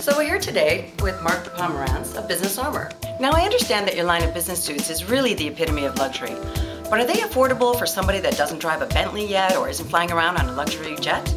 So we're here today with Mark Pomerantz of Business Armor. Now I understand that your line of business suits is really the epitome of luxury, but are they affordable for somebody that doesn't drive a Bentley yet or isn't flying around on a luxury jet?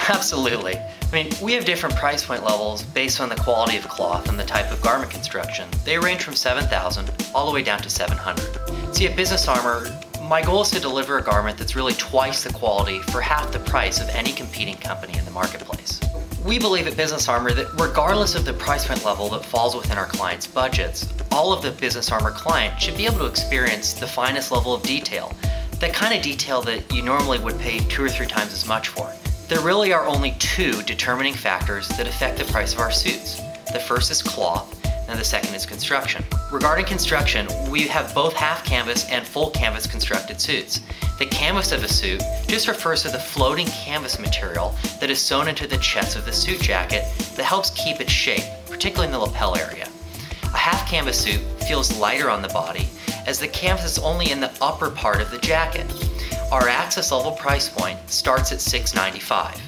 Absolutely. I mean, we have different price point levels based on the quality of cloth and the type of garment construction. They range from $7,000 all the way down to $700. See, at Business Armor, my goal is to deliver a garment that's really twice the quality for half the price of any competing company in the marketplace. We believe at Business Armor that regardless of the price point level that falls within our clients' budgets, all of the Business Armor clients should be able to experience the finest level of detail, that kind of detail that you normally would pay 2 or 3 times as much for. There really are only 2 determining factors that affect the price of our suits. The first is cloth, and the second is construction. Regarding construction, we have both half canvas and full canvas constructed suits. The canvas of a suit just refers to the floating canvas material that is sewn into the chest of the suit jacket that helps keep its shape, particularly in the lapel area. A half canvas suit feels lighter on the body as the canvas is only in the upper part of the jacket. Our access level price point starts at $695.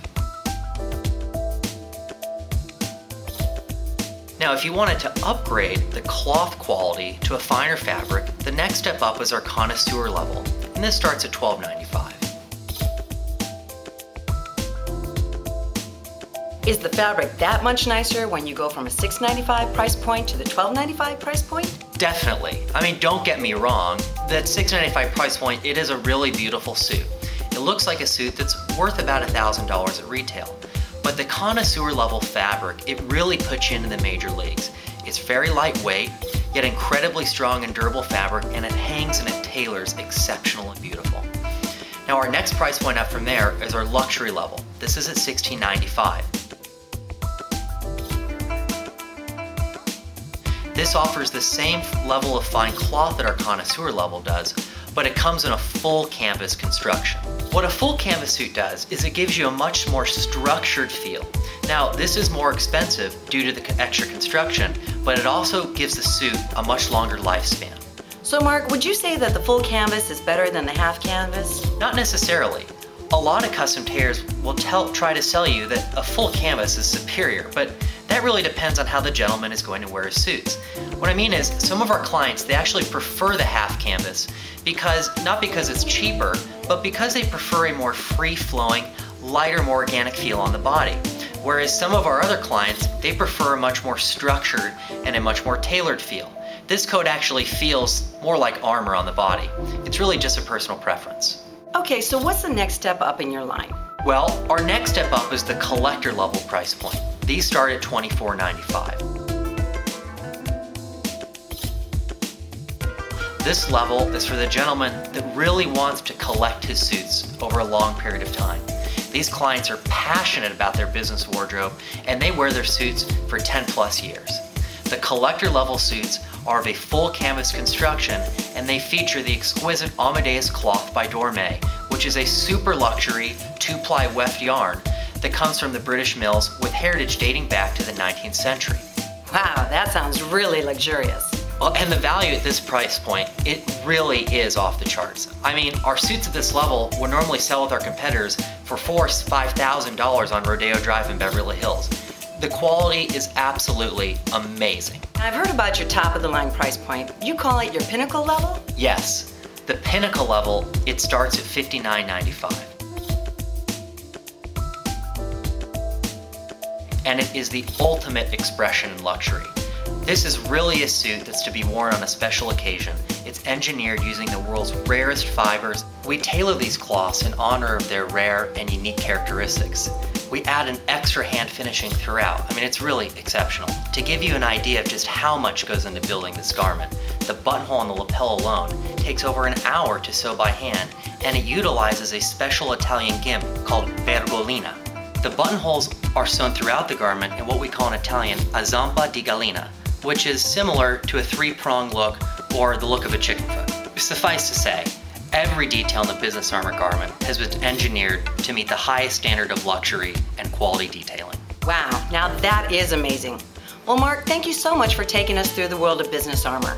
Now, if you wanted to upgrade the cloth quality to a finer fabric, the next step up is our connoisseur level, and this starts at $1295. Is the fabric that much nicer when you go from a $695 price point to the $1295 price point? Definitely. I mean, don't get me wrong, that $695 price point, it is a really beautiful suit. It looks like a suit that's worth about $1,000 at retail. But the connoisseur level fabric, it really puts you into the major leagues. It's very lightweight, yet incredibly strong and durable fabric, and it hangs and it tailors exceptional and beautiful. Now our next price point up from there is our luxury level. This is at $1695. This offers the same level of fine cloth that our connoisseur level does, but it comes in a full canvas construction. What a full canvas suit does is it gives you a much more structured feel. Now, this is more expensive due to the extra construction, but it also gives the suit a much longer lifespan. So Mark, would you say that the full canvas is better than the half canvas? Not necessarily. A lot of custom tailors will try to sell you that a full canvas is superior, but that really depends on how the gentleman is going to wear his suits. What I mean is, some of our clients, they actually prefer the half canvas not because it's cheaper, but because they prefer a more free-flowing, lighter, more organic feel on the body. Whereas some of our other clients, they prefer a much more structured and a much more tailored feel. This coat actually feels more like armor on the body. It's really just a personal preference. Okay, so what's the next step up in your line? Well, our next step up is the collector level price point. These start at $2495. This level is for the gentleman that really wants to collect his suits over a long period of time. These clients are passionate about their business wardrobe and they wear their suits for 10 plus years. The collector level suits are of a full canvas construction and they feature the exquisite Amadeus cloth by Dormay, which is a super luxury 2-ply weft yarn that comes from the British mills with heritage dating back to the 19th century. Wow, that sounds really luxurious. Well, and the value at this price point, it really is off the charts. I mean, our suits at this level would normally sell with our competitors for $4,000 to $5,000 on Rodeo Drive in Beverly Hills. The quality is absolutely amazing. I've heard about your top of the line price point. You call it your pinnacle level? Yes, the pinnacle level, it starts at $59.95. And it is the ultimate expression in luxury. This is really a suit that's to be worn on a special occasion. It's engineered using the world's rarest fibers. We tailor these cloths in honor of their rare and unique characteristics. We add an extra hand finishing throughout. I mean, it's really exceptional. To give you an idea of just how much goes into building this garment, the buttonhole on the lapel alone takes over an hour to sew by hand, and it utilizes a special Italian gimp called vergolina. The buttonholes are sewn throughout the garment in what we call in Italian a zampa di gallina, which is similar to a 3-pronged look or the look of a chicken foot. Suffice to say, every detail in the Business Armor garment has been engineered to meet the highest standard of luxury and quality detailing. Wow, now that is amazing. Well, Mark, thank you so much for taking us through the world of Business Armor.